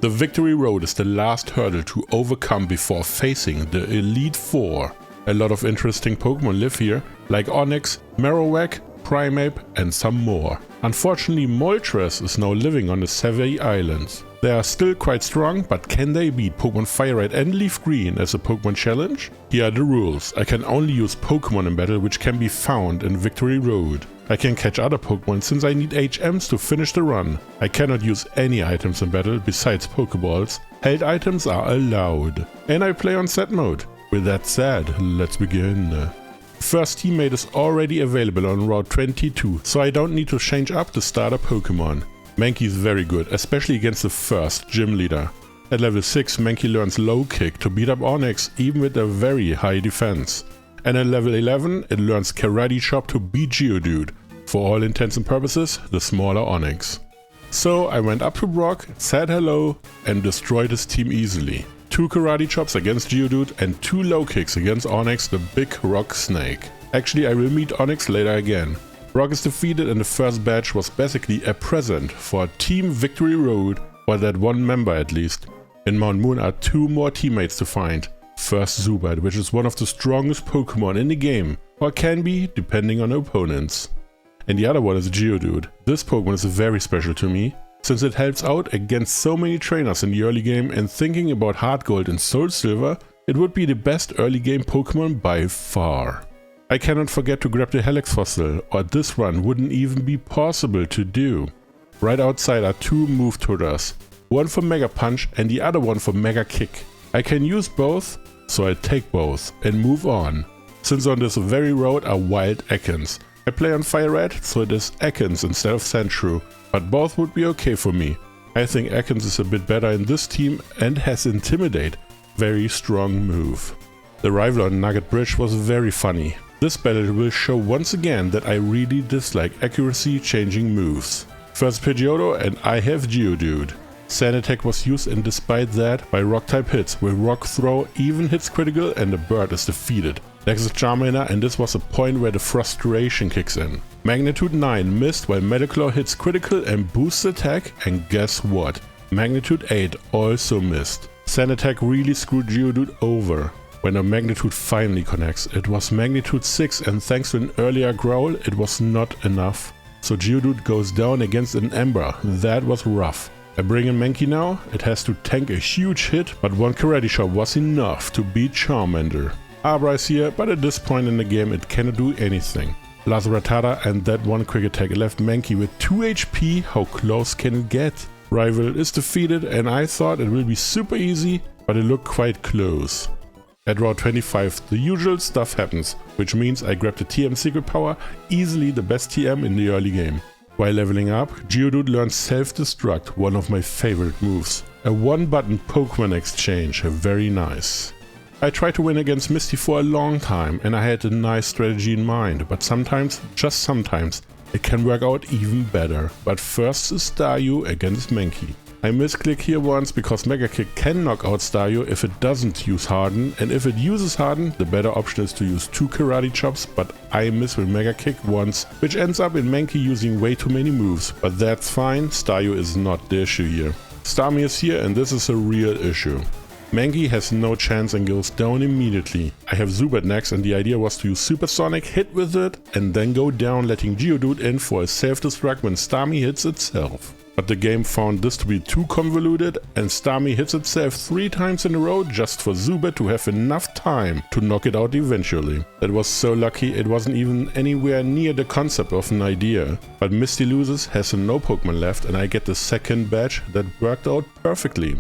The victory road is the last hurdle to overcome before facing the Elite Four. A lot of interesting Pokemon live here, like Onix, Marowak, Primeape and some more. Unfortunately, Moltres is now living on the Sevii Islands. They are still quite strong, but can they beat Pokemon FireRed and LeafGreen as a Pokemon challenge? Here are the rules. I can only use Pokemon in battle which can be found in Victory Road. I can catch other Pokemon since I need HMs to finish the run. I cannot use any items in battle besides Pokeballs. Held items are allowed. And I play on set mode. With that said, let's begin. First teammate is already available on Route 22, so I don't need to change up the starter Pokemon. Mankey is very good, especially against the first gym leader. At level 6 Mankey learns Low Kick to beat up Onix even with a very high defense. And at level 11 it learns Karate Chop to beat Geodude, for all intents and purposes the smaller Onix. So I went up to Brock, said hello and destroyed his team easily. 2 Karate Chops against Geodude and 2 Low Kicks against Onix the big rock snake. Actually I will meet Onix later again. Brock is defeated and the first badge was basically a present for Team Victory Road, or that one member at least. In Mount Moon are 2 more teammates to find. First Zubat, which is one of the strongest Pokemon in the game, or can be depending on opponents. And the other one is Geodude. This Pokemon is very special to me, since it helps out against so many trainers in the early game, and thinking about Heart Gold and Soul Silver, it would be the best early game Pokemon by far. I cannot forget to grab the Helix fossil, or this run wouldn't even be possible to do. Right outside are 2 move tutorials, one for Mega Punch and the other one for Mega Kick. I can use both, so I take both and move on. Since on this very road are wild ekans. I play on FireRed, so it is ekans instead of Sandshrew, but both would be okay for me. I think ekans is a bit better in this team and has Intimidate, very strong move. The rival on Nugget Bridge was very funny. This battle will show once again that I really dislike accuracy changing moves. First Pidgeotto and I have Geodude. Sand Attack was used and despite that by Rock type hits, with Rock Throw even hits critical and the bird is defeated. Next is Charmander and this was a point where the frustration kicks in. Magnitude 9 missed while Metaclaw hits critical and boosts attack, and guess what? Magnitude 8 also missed. Sand Attack really screwed Geodude over. When a Magnitude finally connects, it was Magnitude 6 and thanks to an earlier growl it was not enough. So Geodude goes down against an Ember, that was rough. I bring in Mankey now, it has to tank a huge hit, but one Karate Chop was enough to beat Charmander. Abra is here, but at this point in the game it cannot do anything. Last Rattata and that one quick attack left Mankey with 2 HP, how close can it get? Rival is defeated and I thought it will be super easy, but it looked quite close. At Route 25 the usual stuff happens, which means I grab the TM Secret Power, easily the best TM in the early game. While leveling up, Geodude learns Self-Destruct, one of my favorite moves. A one-button Pokemon exchange, very nice. I tried to win against Misty for a long time and I had a nice strategy in mind, but sometimes, just sometimes, it can work out even better. But first is Staryu against Mankey. I misclick here once because Mega Kick can knock out Staryu if it doesn't use Harden, and if it uses Harden, the better option is to use 2 Karate Chops, but I miss with Mega Kick once, which ends up in Mankey using way too many moves, but that's fine, Staryu is not the issue here. Starmie is here and this is a real issue. Mankey has no chance and goes down immediately. I have Zubat next and the idea was to use Supersonic, hit with it, and then go down letting Geodude in for a self-destruct when Starmie hits itself. But the game found this to be too convoluted and Starmie hits itself 3 times in a row just for Zubat to have enough time to knock it out eventually. That was so lucky it wasn't even anywhere near the concept of an idea. But Misty loses, has no Pokemon left and I get the second badge that worked out perfectly.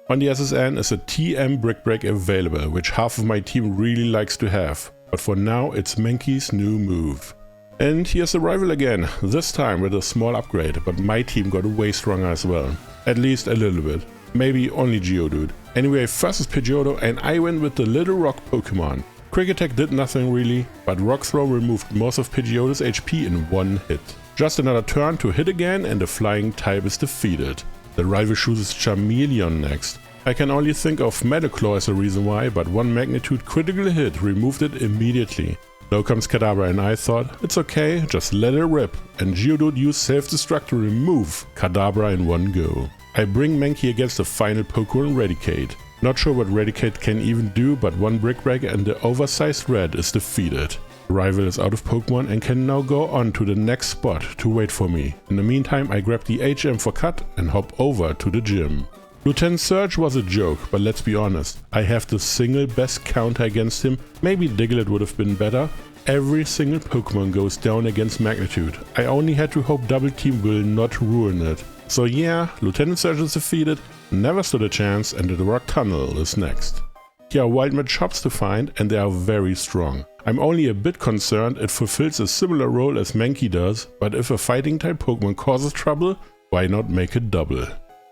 On the SSN is a TM Brick Break available, which half of my team really likes to have. But for now it's Mankey's new move. And here's the rival again, this time with a small upgrade, but my team got way stronger as well. At least a little bit. Maybe only Geodude. Anyway, first is Pidgeotto and I went with the Little Rock Pokemon. Quick Attack did nothing really, but Rock Throw removed most of Pidgeotto's HP in one hit. Just another turn to hit again and the flying type is defeated. The rival chooses Charmeleon next. I can only think of Metaclaw as a reason why, but one Magnitude critical hit removed it immediately. Now comes Kadabra and I thought, it's okay, just let it rip, and Geodude used Self-Destruct to remove Kadabra in one go. I bring Mankey against the final Pokemon Raticate. Not sure what Raticate can even do, but one Brick Break and the oversized red is defeated. The rival is out of Pokemon and can now go on to the next spot to wait for me. In the meantime, I grab the HM for cut and hop over to the gym. Lieutenant Surge was a joke, but let's be honest, I have the single best counter against him. Maybe Diglett would have been better. Every single Pokemon goes down against Magnitude. I only had to hope Double Team will not ruin it. So yeah, Lieutenant Surge is defeated, never stood a chance, and the Rock Tunnel is next. Here are wild machops to find, and they are very strong. I'm only a bit concerned it fulfills a similar role as Mankey does, but if a fighting type Pokemon causes trouble, why not make it double?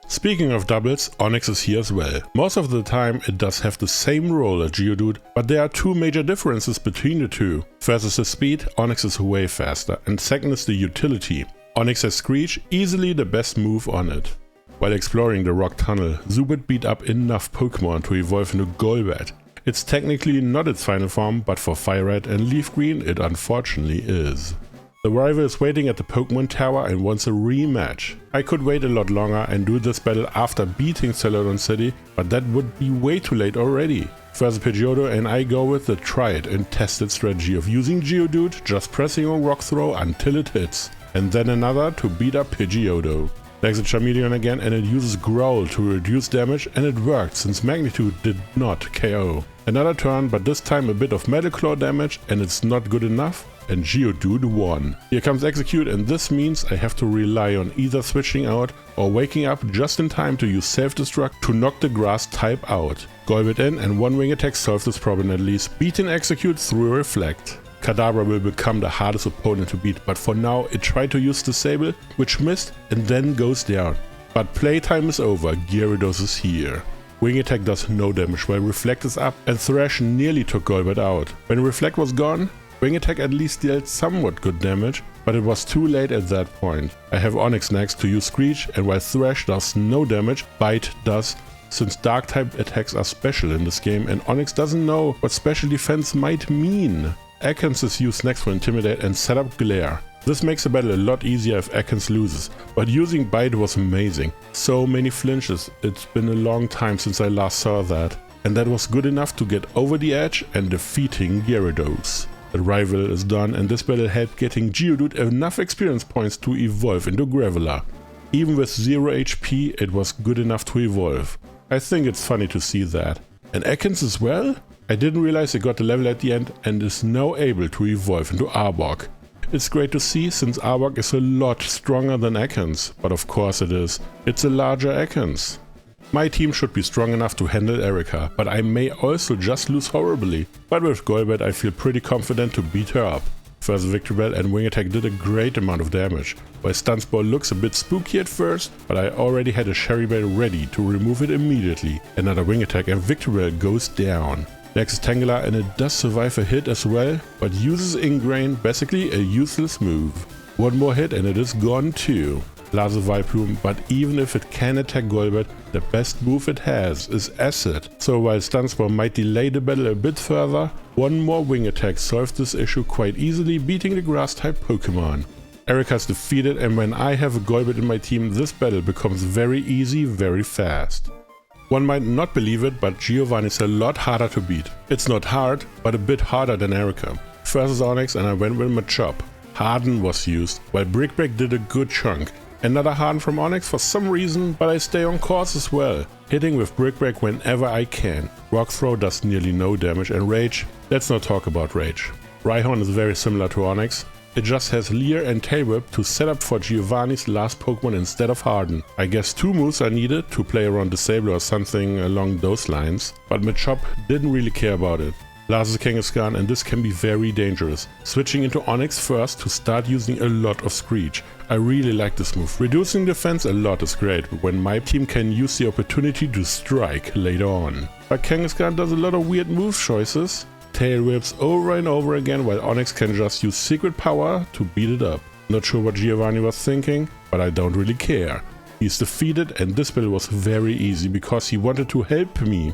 Speaking of doubles, Onix is here as well. Most of the time it does have the same role as Geodude, but there are two major differences between the two. First is the speed, Onix is way faster, and second is the utility. Onix has Screech, easily the best move on it. While exploring the Rock Tunnel, Zubat beat up enough Pokemon to evolve into Golbat. It's technically not its final form, but for FireRed and LeafGreen it unfortunately is. The rival is waiting at the Pokemon Tower and wants a rematch. I could wait a lot longer and do this battle after beating Celadon City, but that would be way too late already. First Pidgeotto and I go with the tried and tested strategy of using Geodude, just pressing on Rock Throw until it hits, and then another to beat up Pidgeotto. Next a Charmeleon again and it uses Growl to reduce damage, and it worked since Magnitude did not KO. Another turn, but this time a bit of Metal Claw damage, and it's not good enough, and Geodude won. Here comes Execute, and this means I have to rely on either switching out or waking up just in time to use Self-Destruct to knock the grass type out. Golbat in and one wing attack solves this problem at least, beating Execute through Reflect. Kadabra will become the hardest opponent to beat, but for now it tried to use Disable, which missed and then goes down. But playtime is over, Gyarados is here. Wing Attack does no damage while Reflect is up, and Thrash nearly took Golbat out. When Reflect was gone, Wing Attack at least dealt somewhat good damage, but it was too late at that point. I have Onix next to use Screech, and while Thrash does no damage, Bite does, since Dark type attacks are special in this game and Onix doesn't know what special defense might mean. Ekans is used next for Intimidate and set up Glare. This makes the battle a lot easier if Ekans loses, but using Bite was amazing. So many flinches, it's been a long time since I last saw that. And that was good enough to get over the edge and defeating Gyarados. The rival is done, and this battle helped getting Geodude enough experience points to evolve into Graveler. Even with 0 HP it was good enough to evolve. I think it's funny to see that. And Ekans as well? I didn't realize it got the level at the end and is now able to evolve into Arbok. It's great to see since Arbok is a lot stronger than Ekans, but of course it is. It's a larger Ekans. My team should be strong enough to handle Erika, but I may also just lose horribly. But with Golbat I feel pretty confident to beat her up. First Victory Bell and Wing Attack did a great amount of damage. While Stun Spore looks a bit spooky at first, but I already had a Cherry Bell ready to remove it immediately. Another Wing Attack and Victory Bell goes down. Next is Tangela, and it does survive a hit as well, but uses Ingrain, basically a useless move. One more hit and it is gone too. Last is Vileplume, but even if it can attack Golbat, the best move it has is Acid. So while Stun Spore might delay the battle a bit further, one more Wing Attack solves this issue quite easily, beating the Grass type Pokemon. Erika is defeated, and when I have a Golbat in my team, this battle becomes very easy very fast. One might not believe it, but Giovanni is a lot harder to beat. It's not hard, but a bit harder than Erika. First is Onix and I went with Machop. Harden was used, while Brick Break did a good chunk. Another Harden from Onix for some reason, but I stay on course as well, hitting with Brick Break whenever I can. Rock Throw does nearly no damage, and Rage, let's not talk about Rage. Rhyhorn is very similar to Onix. It just has Leer and Tail Whip to set up for Giovanni's last Pokemon instead of Harden. I guess 2 moves are needed to play around Disable or something along those lines, but Machop didn't really care about it. Last is Kangaskhan, and this can be very dangerous. Switching into Onix first to start using a lot of Screech. I really like this move. Reducing defense a lot is great when my team can use the opportunity to strike later on. But Kangaskhan does a lot of weird move choices. Tail Whips over and over again, while Onix can just use Secret Power to beat it up. Not sure what Giovanni was thinking, but I don't really care. He's defeated, and this battle was very easy because he wanted to help me.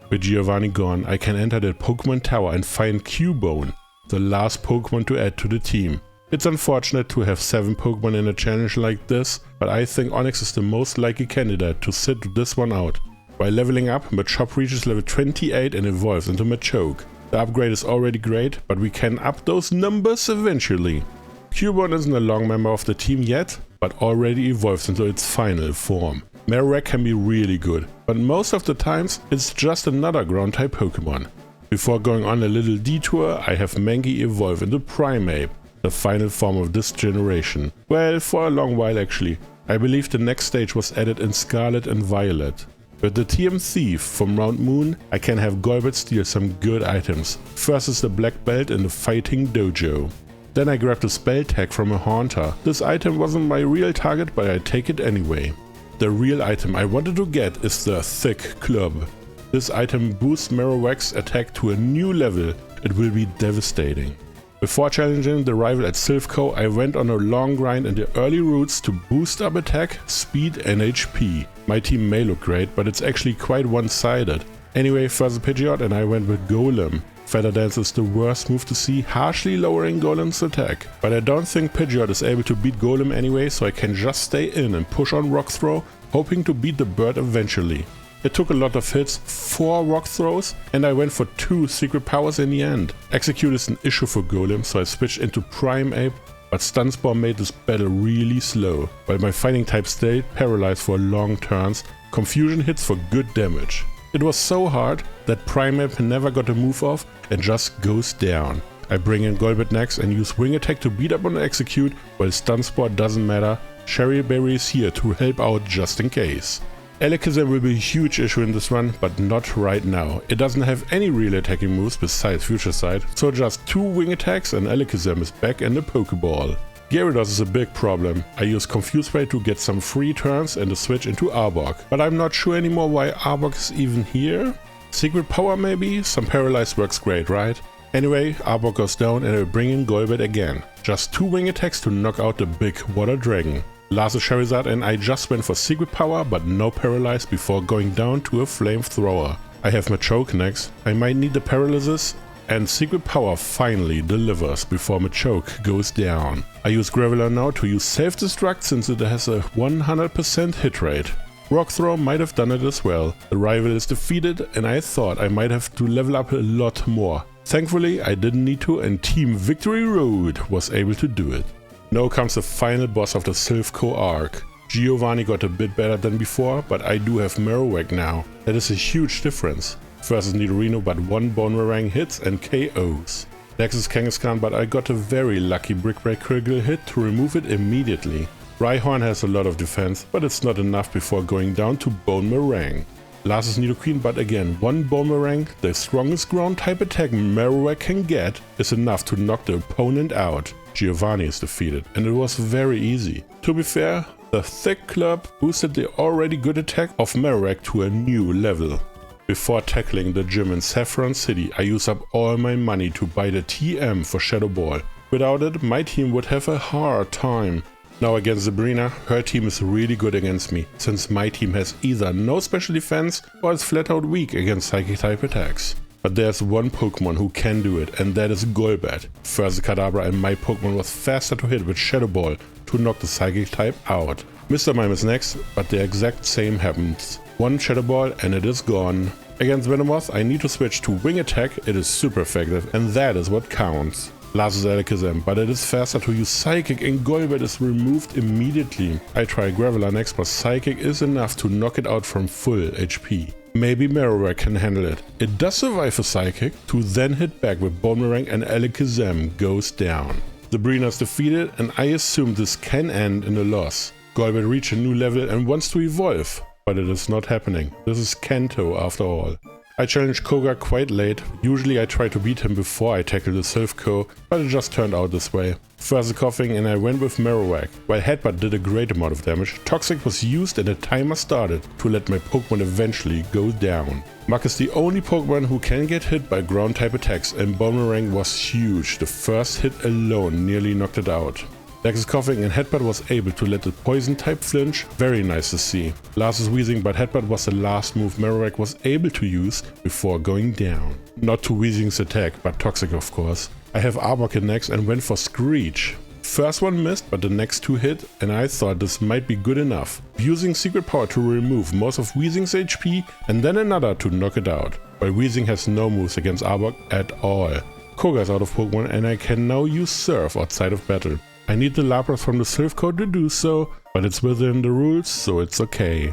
With Giovanni gone, I can enter the Pokemon Tower and find Cubone, the last Pokemon to add to the team. It's unfortunate to have 7 Pokemon in a challenge like this, but I think Onix is the most likely candidate to sit this one out. While leveling up, Machop reaches level 28 and evolves into Machoke. The upgrade is already great, but we can up those numbers eventually. Cubone isn't a long member of the team yet, but already evolves into its final form. Marowak can be really good, but most of the times it's just another ground-type Pokemon. Before going on a little detour, I have Mankey evolve into Primeape, the final form of this generation. Well, for a long while actually. I believe the next stage was added in Scarlet and Violet. With the TM Thief from Round Moon, I can have Golbat steal some good items. First is the Black Belt in the Fighting Dojo. Then I grab the Spell Tag from a Haunter. This item wasn't my real target, but I take it anyway. The real item I wanted to get is the Thick Club. This item boosts Marowak's attack to a new level. It will be devastating. Before challenging the rival at Silphco, I went on a long grind in the early routes to boost up attack, speed and HP. My team may look great, but it's actually quite one-sided. Anyway, first Pidgeot and I went with Golem. Feather Dance is the worst move to see, harshly lowering Golem's attack. But I don't think Pidgeot is able to beat Golem anyway, so I can just stay in and push on Rock Throw, hoping to beat the bird eventually. It took a lot of hits, 4 rock throws, and I went for 2 secret powers in the end. Execute is an issue for Golem, so I switched into Primeape, but Stun Spore made this battle really slow. While my fighting type stayed paralyzed for long turns, Confusion hits for good damage. It was so hard that Primeape never got a move off and just goes down. I bring in Golbat next and use Wing Attack to beat up on Execute, while Stun Spore doesn't matter. Cherry Berry is here to help out just in case. Alakazam will be a huge issue in this one, but not right now. It doesn't have any real attacking moves besides Future Sight, so just 2 wing attacks and Alakazam is back in the Pokeball. Gyarados is a big problem. I use Confuse Ray to get some free turns and a switch into Arbok, but I'm not sure anymore why Arbok is even here. Secret Power maybe? Some Paralyze works great, right? Anyway, Arbok goes down and I bring in Golbat again. Just 2 wing attacks to knock out the big Water Dragon. Last is Charizard and I just went for Secret Power but no Paralyze before going down to a Flamethrower. I have Machoke next. I might need the Paralysis and Secret Power finally delivers before Machoke goes down. I use Graveler now to use Self-Destruct since it has a 100% hit rate. Rock Throw might have done it as well. The rival is defeated and I thought I might have to level up a lot more. Thankfully I didn't need to and Team Victory Road was able to do it. Now comes the final boss of the Silphco arc. Giovanni got a bit better than before, but I do have Marowak now. That is a huge difference. First is Nidorino, but 1 Bonemerang hits and KOs. Next is Kangaskhan, but I got a very lucky Brick Break critical hit to remove it immediately. Rhyhorn has a lot of defense, but it's not enough before going down to Bonemerang. Last is Nidoqueen, but again 1 Bonemerang, the strongest ground type attack Marowak can get, is enough to knock the opponent out. Giovanni is defeated, and it was very easy. To be fair, the Thick Club boosted the already good attack of Marowak to a new level. Before tackling the gym in Saffron City, I use up all my money to buy the TM for Shadow Ball. Without it, my team would have a hard time. Now against Sabrina, her team is really good against me, since my team has either no special defense or is flat out weak against Psychic type attacks. But there's one Pokemon who can do it, and that is Golbat. First Kadabra and my Pokemon was faster to hit with Shadow Ball to knock the Psychic type out. Mr. Mime is next, but the exact same happens. 1 Shadow Ball and it is gone. Against Venomoth I need to switch to Wing Attack, it is super effective and that is what counts. Last is Alakazam, but it is faster to use Psychic and Golbat is removed immediately. I try Graveler next, but Psychic is enough to knock it out from full HP. Maybe Marowak can handle it. It does survive a Psychic, to then hit back with Bonemerang and Alakazam goes down. Sabrina is defeated and I assume this can end in a loss. Golbat reached a new level and wants to evolve, but it is not happening. This is Kanto after all. I challenged Koga quite late. Usually I try to beat him before I tackle the Silphco, but it just turned out this way. First coughing and I went with Marowak. While Headbutt did a great amount of damage, Toxic was used and a timer started to let my Pokemon eventually go down. Muk is the only Pokemon who can get hit by ground type attacks and Bonemerang was huge. The first hit alone nearly knocked it out. Dex is coughing and Headbutt was able to let the poison type flinch, very nice to see. Last is wheezing, but Headbutt was the last move Marowak was able to use before going down. Not to Weezing's attack, but Toxic of course. I have Arbok next and went for Screech. First one missed, but the next two hit, and I thought this might be good enough. Using secret power to remove most of Weezing's HP and then another to knock it out. While Weezing has no moves against Arbok at all. Koga is out of Pokemon and I can now use Surf outside of battle. I need the Lapras from the Silph Code to do so, but it's within the rules, so it's okay.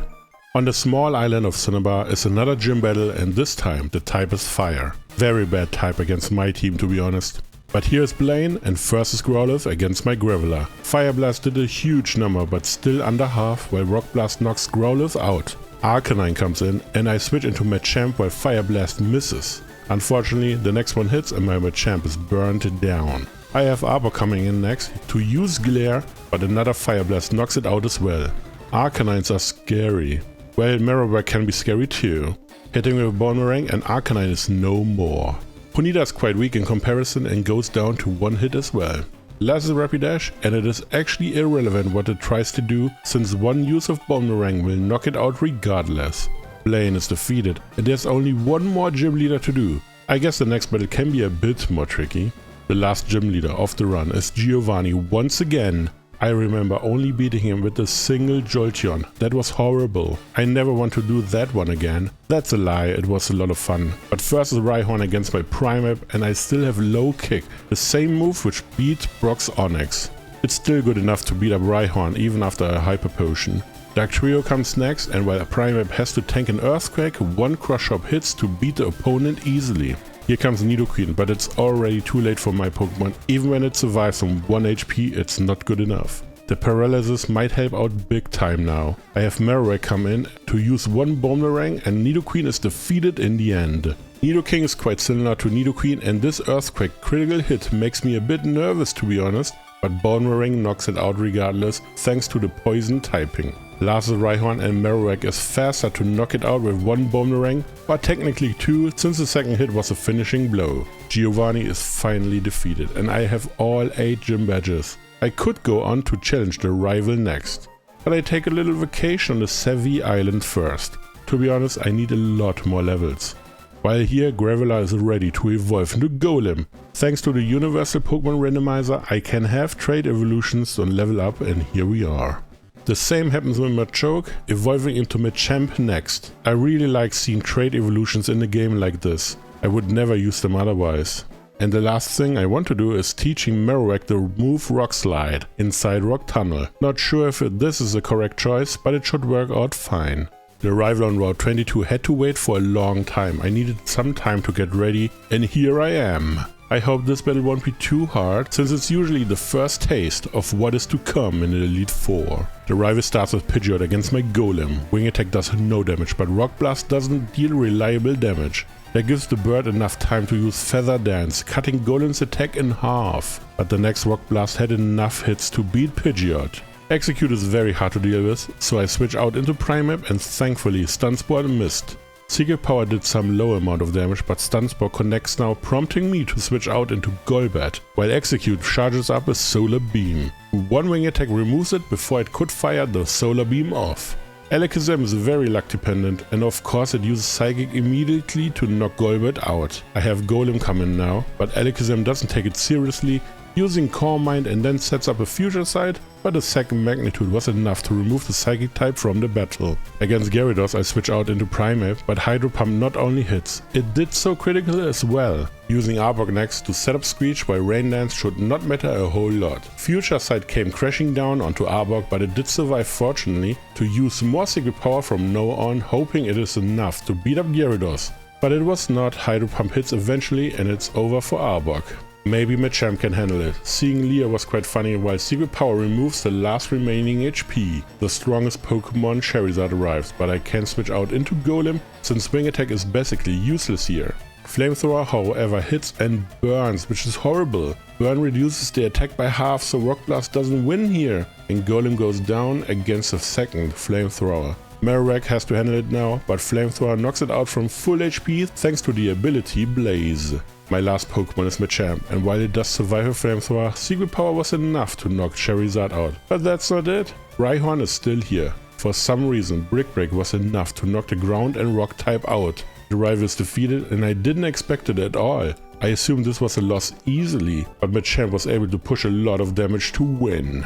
On the small island of Cinnabar is another gym battle, and this time the type is Fire. Very bad type against my team, to be honest. But here's Blaine and first is Growlithe against my Graveler. Fire Blast did a huge number but still under half, while Rock Blast knocks Growlithe out. Arcanine comes in and I switch into Machamp while Fire Blast misses. Unfortunately, the next one hits and my Machamp is burned down. I have Arbok coming in next to use Glare, but another Fire Blast knocks it out as well. Arcanines are scary. Well, Marowak can be scary too. Hitting with a Boomerang and Arcanine is no more. Ponyta is quite weak in comparison and goes down to one hit as well. Last is Rapidash, and it is actually irrelevant what it tries to do, since one use of Boomerang will knock it out regardless. Blaine is defeated, and there's only one more gym leader to do. I guess the next battle can be a bit more tricky. The last gym leader of the run is Giovanni once again. I remember only beating him with a single Jolteon. That was horrible. I never want to do that one again. That's a lie, it was a lot of fun. But first is Rhyhorn against my Primeape, and I still have Low Kick, the same move which beat Brock's Onix. It's still good enough to beat up Rhyhorn even after a Hyper Potion. Dark Trio comes next, and while Primeape has to tank an Earthquake, one Crush Hop hits to beat the opponent easily. Here comes Nidoqueen, but it's already too late for my Pokemon. Even when it survives on 1 HP, it's not good enough. The Paralysis might help out big time now. I have Marowak come in to use one Boomerang and Nidoqueen is defeated in the end. Nidoking is quite similar to Nidoqueen and this Earthquake critical hit makes me a bit nervous, to be honest, but Boomerang knocks it out regardless thanks to the poison typing. Last is Rhyhorn and Marowak is faster to knock it out with one Boomerang, but technically two since the second hit was a finishing blow. Giovanni is finally defeated and I have all 8 gym badges. I could go on to challenge the rival next, but I take a little vacation on the Sevii Islands first. To be honest, I need a lot more levels. While here, Graveler is ready to evolve into Golem. Thanks to the Universal Pokemon Randomizer, I can have trait evolutions on level up, and here we are. The same happens with Machoke, evolving into Machamp next. I really like seeing trait evolutions in a game like this. I would never use them otherwise. And the last thing I want to do is teaching Marowak the move Rock Slide inside Rock Tunnel. Not sure if this is the correct choice, but it should work out fine. The rival on Route 22 had to wait for a long time. I needed some time to get ready, and here I am. I hope this battle won't be too hard, since it's usually the first taste of what is to come in the Elite Four. The rival starts with Pidgeot against my Golem. Wing Attack does no damage, but Rock Blast doesn't deal reliable damage. That gives the bird enough time to use Feather Dance, cutting Golem's attack in half. But the next Rock Blast had enough hits to beat Pidgeot. Execute is very hard to deal with, so I switch out into Primeape and thankfully Stun Spore missed. Secret Power did some low amount of damage, but Stun Spore connects now, prompting me to switch out into Golbat, while Execute charges up a Solar Beam. One Wing Attack removes it before it could fire the Solar Beam off. Alakazam is very luck dependent, and of course it uses Psychic immediately to knock Golbat out. I have Golem come in now, but Alakazam doesn't take it seriously, using Calm Mind and then sets up a Future Sight, but a second Magnitude was enough to remove the Psychic type from the battle. Against Gyarados I switch out into Primeape, but Hydro Pump not only hits, it did so critical as well. Using Arbok next to set up Screech while Rain Dance should not matter a whole lot. Future Sight came crashing down onto Arbok, but it did survive fortunately to use more Secret Power from now on, hoping it is enough to beat up Gyarados. But it was not. Hydro Pump hits eventually and it's over for Arbok. Maybe Machamp can handle it. Seeing Leer was quite funny while Secret Power removes the last remaining HP. The strongest Pokemon Charizard arrives, but I can switch out into Golem since Wing Attack is basically useless here. Flamethrower however hits and burns, which is horrible. Burn reduces the attack by half, so Rock Blast doesn't win here, and Golem goes down against the second Flamethrower. Marowak has to handle it now, but Flamethrower knocks it out from full HP thanks to the ability Blaze. My last Pokemon is Machamp, and while it does survive a Flamethrower, Secret Power was enough to knock Charizard out. But that's not it. Rhyhorn is still here. For some reason, Brick Break was enough to knock the Ground and Rock type out. The rival is defeated and I didn't expect it at all. I assumed this was a loss easily, but Machamp was able to push a lot of damage to win.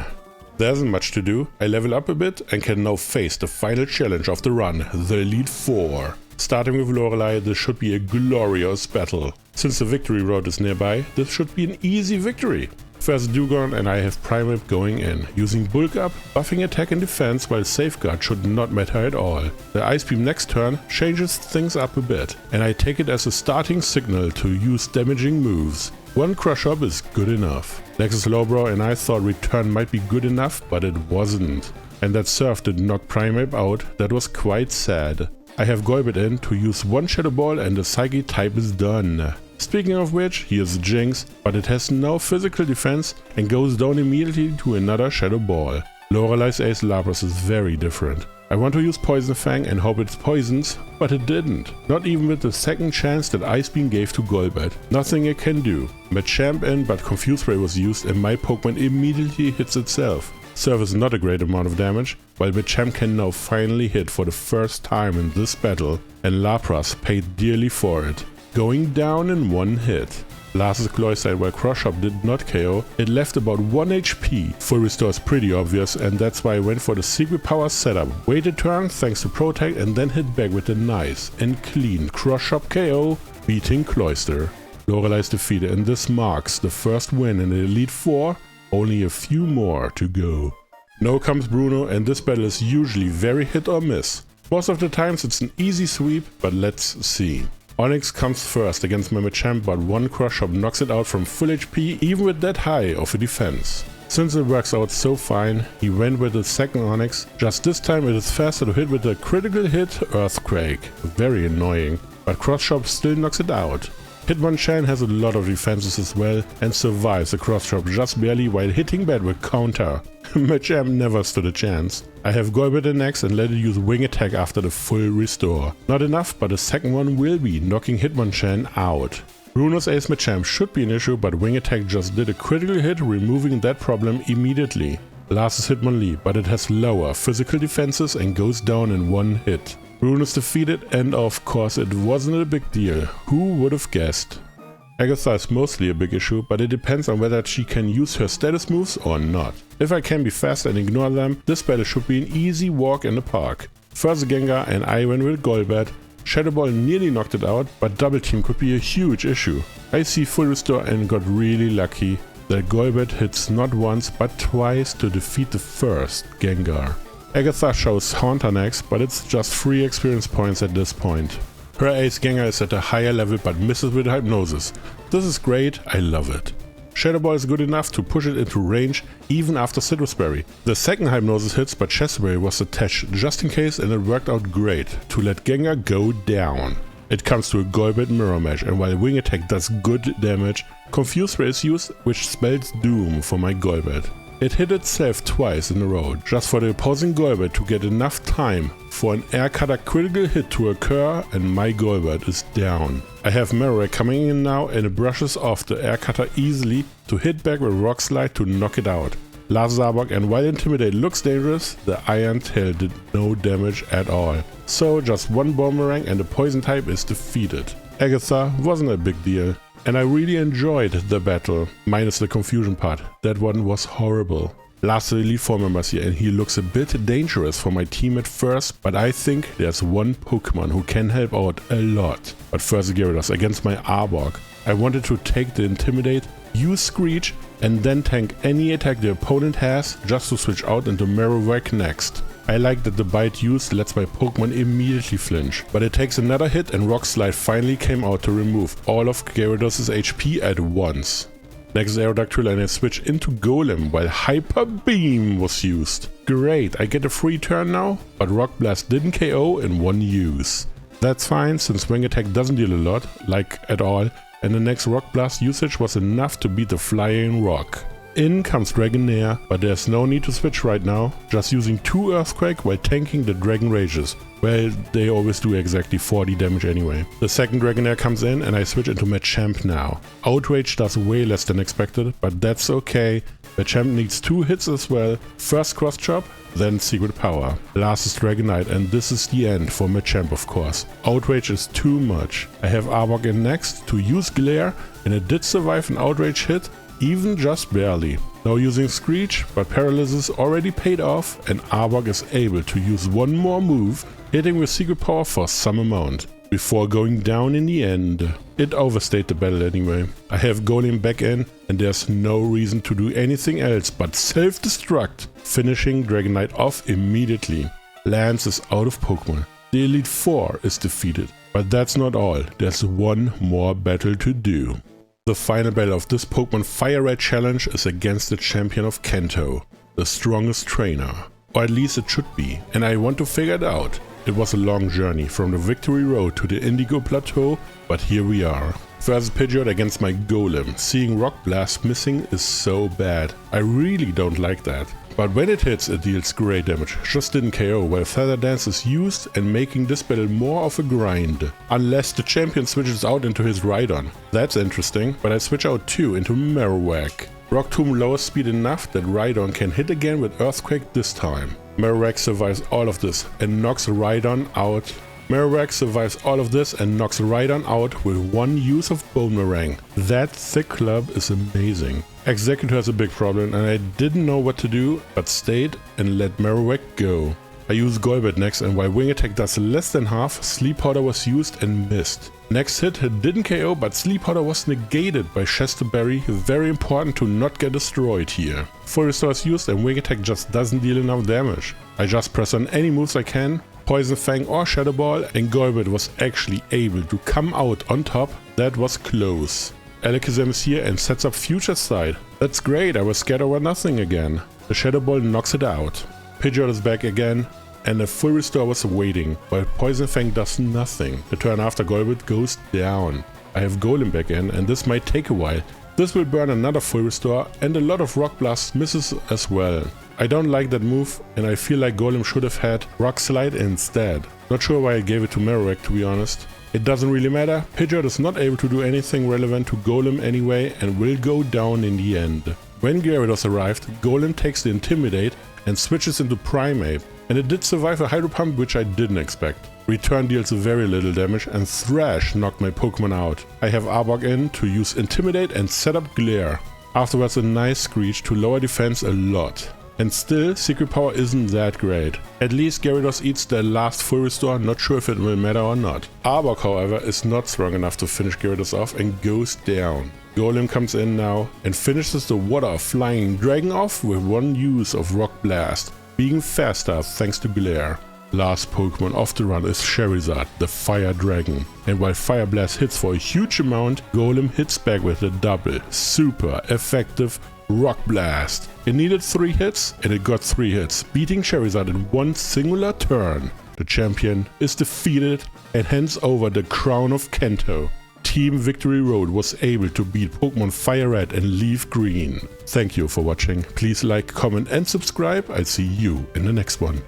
There isn't much to do. I level up a bit and can now face the final challenge of the run, the Elite Four. Starting with Lorelei, this should be a glorious battle. Since the victory road is nearby, this should be an easy victory. First Dugong and I have Primeape going in, using bulk up, buffing attack and defense, while safeguard should not matter at all. The Ice Beam next turn changes things up a bit, and I take it as a starting signal to use damaging moves. One Crush Up is good enough. Next is Lowbrow and I thought Return might be good enough, but it wasn't. And that Surf did knock Primeape out, that was quite sad. I have Golbat in to use one Shadow Ball and the Psychic type is done. Speaking of which, here's Jinx, but it has no physical defense and goes down immediately to another Shadow Ball. Lorelei's Ace Lapras is very different. I want to use Poison Fang and hope it poisons, but it didn't. Not even with the second chance that Ice Beam gave to Golbat. Nothing it can do. Machamp in, but Confuse Ray was used and my Pokemon immediately hits itself. Surf is not a great amount of damage, while Machamp can now finally hit for the first time in this battle, and Lapras paid dearly for it, going down in one hit. Last is Cloyster, while Crush Up did not KO, it left about 1 HP. Full restore is pretty obvious and that's why I went for the secret power setup. Waited turn thanks to Protect and then hit back with a nice and clean Crush Up KO, beating Cloyster. Lorelei is defeated and this marks the first win in the Elite Four, only a few more to go. Now comes Bruno and this battle is usually very hit or miss. Most of the times it's an easy sweep, but let's see. Onix comes first against my Machamp, but one Crush Up knocks it out from full HP even with that high of a defense. Since it works out so fine, he went with the second Onix, just this time it is faster to hit with a critical hit Earthquake. Very annoying, but Crush Up still knocks it out. Hitmonchan has a lot of defenses as well and survives the Crush Up just barely while hitting bad with counter. Machamp never stood a chance. I have Golbat in next and let it use Wing Attack after the full restore. Not enough, but the second one will be, knocking Hitmonchan out. Bruno's Ace Machamp should be an issue, but Wing Attack just did a critical hit, removing that problem immediately. Last is Hitmonlee, but it has lower physical defenses and goes down in one hit. Bruno's defeated and of course it wasn't a big deal. Who would have guessed? Agatha is mostly a big issue, but it depends on whether she can use her status moves or not. If I can be fast and ignore them, this battle should be an easy walk in the park. First Gengar and I went with Golbat. Shadow Ball nearly knocked it out, but Double Team could be a huge issue. I see full restore and got really lucky that Golbat hits not once but twice to defeat the first Gengar. Agatha shows Haunter next, but it's just 3 experience points at this point. Her Ace Gengar is at a higher level but misses with Hypnosis. This is great, I love it. Shadow Ball is good enough to push it into range even after Citrus Berry. The second Hypnosis hits, but Chesterberry was attached just in case and it worked out great to let Gengar go down. It comes to a Golbat Mirror Match and while Wing Attack does good damage, Confuse Ray is used, which spells doom for my Golbat. It hit itself twice in a row, just for the opposing Golbat to get enough time for an Air Cutter critical hit to occur and my Golbat is down. I have Marowak coming in now and it brushes off the Air Cutter easily to hit back with Rock Slide to knock it out. Last Arbok, and while Intimidate looks dangerous, the Iron Tail did no damage at all. So just one Boomerang and the Poison type is defeated. Agatha wasn't a big deal. And I really enjoyed the battle, minus the confusion part. That one was horrible. Last of the Elite Four members here and he looks a bit dangerous for my team at first, but I think there's one Pokemon who can help out a lot. But first Gyarados against my Arbok. I wanted to take the Intimidate, use Screech and then tank any attack the opponent has just to switch out into Marowak next. I like that the bite used lets my Pokemon immediately flinch, but it takes another hit and Rock Slide finally came out to remove all of Gyarados' HP at once. Next is Aerodactyl and I switch into Golem while Hyper Beam was used. Great, I get a free turn now, but Rock Blast didn't KO in one use. That's fine since Wing Attack doesn't deal a lot, like at all, and the next Rock Blast usage was enough to beat the Flying Rock. In comes Dragonair, but there's no need to switch right now, just using 2 Earthquake while tanking the Dragon Rages. Well, they always do exactly 40 damage anyway. The second Dragonair comes in and I switch into Machamp now. Outrage does way less than expected, but that's okay. Machamp needs 2 hits as well. First cross chop, then secret power. Last is Dragonite, and this is the end for Machamp, of course. Outrage is too much. I have Arbok in next to use Glare, and it did survive an outrage hit, even just barely. Now using Screech, but Paralysis already paid off, and Arbok is able to use one more move, hitting with secret power for some amount, before going down in the end. It overstayed the battle anyway. I have Golem back in, and there's no reason to do anything else but self-destruct, finishing Dragonite off immediately. Lance is out of Pokemon. The Elite Four is defeated. But that's not all, there's one more battle to do. The final battle of this Pokemon FireRed challenge is against the champion of Kanto, the strongest trainer. Or at least it should be, and I want to figure it out. It was a long journey from the Victory Road to the Indigo Plateau, but here we are. Versus Pidgeot against my Golem. Seeing Rock Blast missing is so bad. I really don't like that. But when it hits, it deals great damage. Just didn't KO while Feather Dance is used and making this battle more of a grind. Unless the champion switches out into his Rhydon. That's interesting, but I switch out too into Marowak. Rock Tomb lowers speed enough that Rhydon can hit again with Earthquake this time. Marowak survives all of this and knocks Rhydon out. Marowak survives all of this and knocks Rhydon out with one use of Boomerang. That thick club is amazing. Executor has a big problem and I didn't know what to do, but stayed and let Marowak go. I use Golbat next, and while Wing Attack does less than half, Sleep Powder was used and missed. Next hit didn't KO, but Sleep Powder was negated by Chesterberry, very important to not get destroyed here. Full Restore is used and Wing Attack just doesn't deal enough damage. I just press on any moves I can, Poison Fang or Shadow Ball, and Golbat was actually able to come out on top. That was close. Alakazam is here and sets up Future Sight. That's great, I was scared over nothing again. The Shadow Ball knocks it out. Pidgeot is back again, and a full restore was waiting, while Poison Fang does nothing. The turn after Golbat goes down. I have Golem back in, and this might take a while. This will burn another full restore, and a lot of Rock Blast misses as well. I don't like that move, and I feel like Golem should have had Rock Slide instead. Not sure why I gave it to Marowak, to be honest. It doesn't really matter, Pidgeot is not able to do anything relevant to Golem anyway and will go down in the end. When Gyarados arrived, Golem takes the Intimidate and switches into Primeape, and it did survive a Hydro Pump, which I didn't expect. Return deals very little damage and Thrash knocked my Pokemon out. I have Arbok in to use Intimidate and set up Glare. Afterwards a nice Screech to lower defense a lot. And still, Secret Power isn't that great. At least Gyarados eats the last full restore, not sure if it will matter or not. Arbok, however, is not strong enough to finish Gyarados off and goes down. Golem comes in now and finishes the Water Flying Dragon off with one use of Rock Blast, being faster thanks to Glare. Last Pokemon off the run is Charizard, the Fire Dragon. And while Fire Blast hits for a huge amount, Golem hits back with a double, super effective Rock Blast. It needed 3 hits and it got 3 hits, beating Charizard in one singular turn. The champion is defeated and hands over the crown of Kanto. Team Victory Road was able to beat Pokemon FireRed and LeafGreen. Thank you for watching. Please like, comment and subscribe. I'll see you in the next one.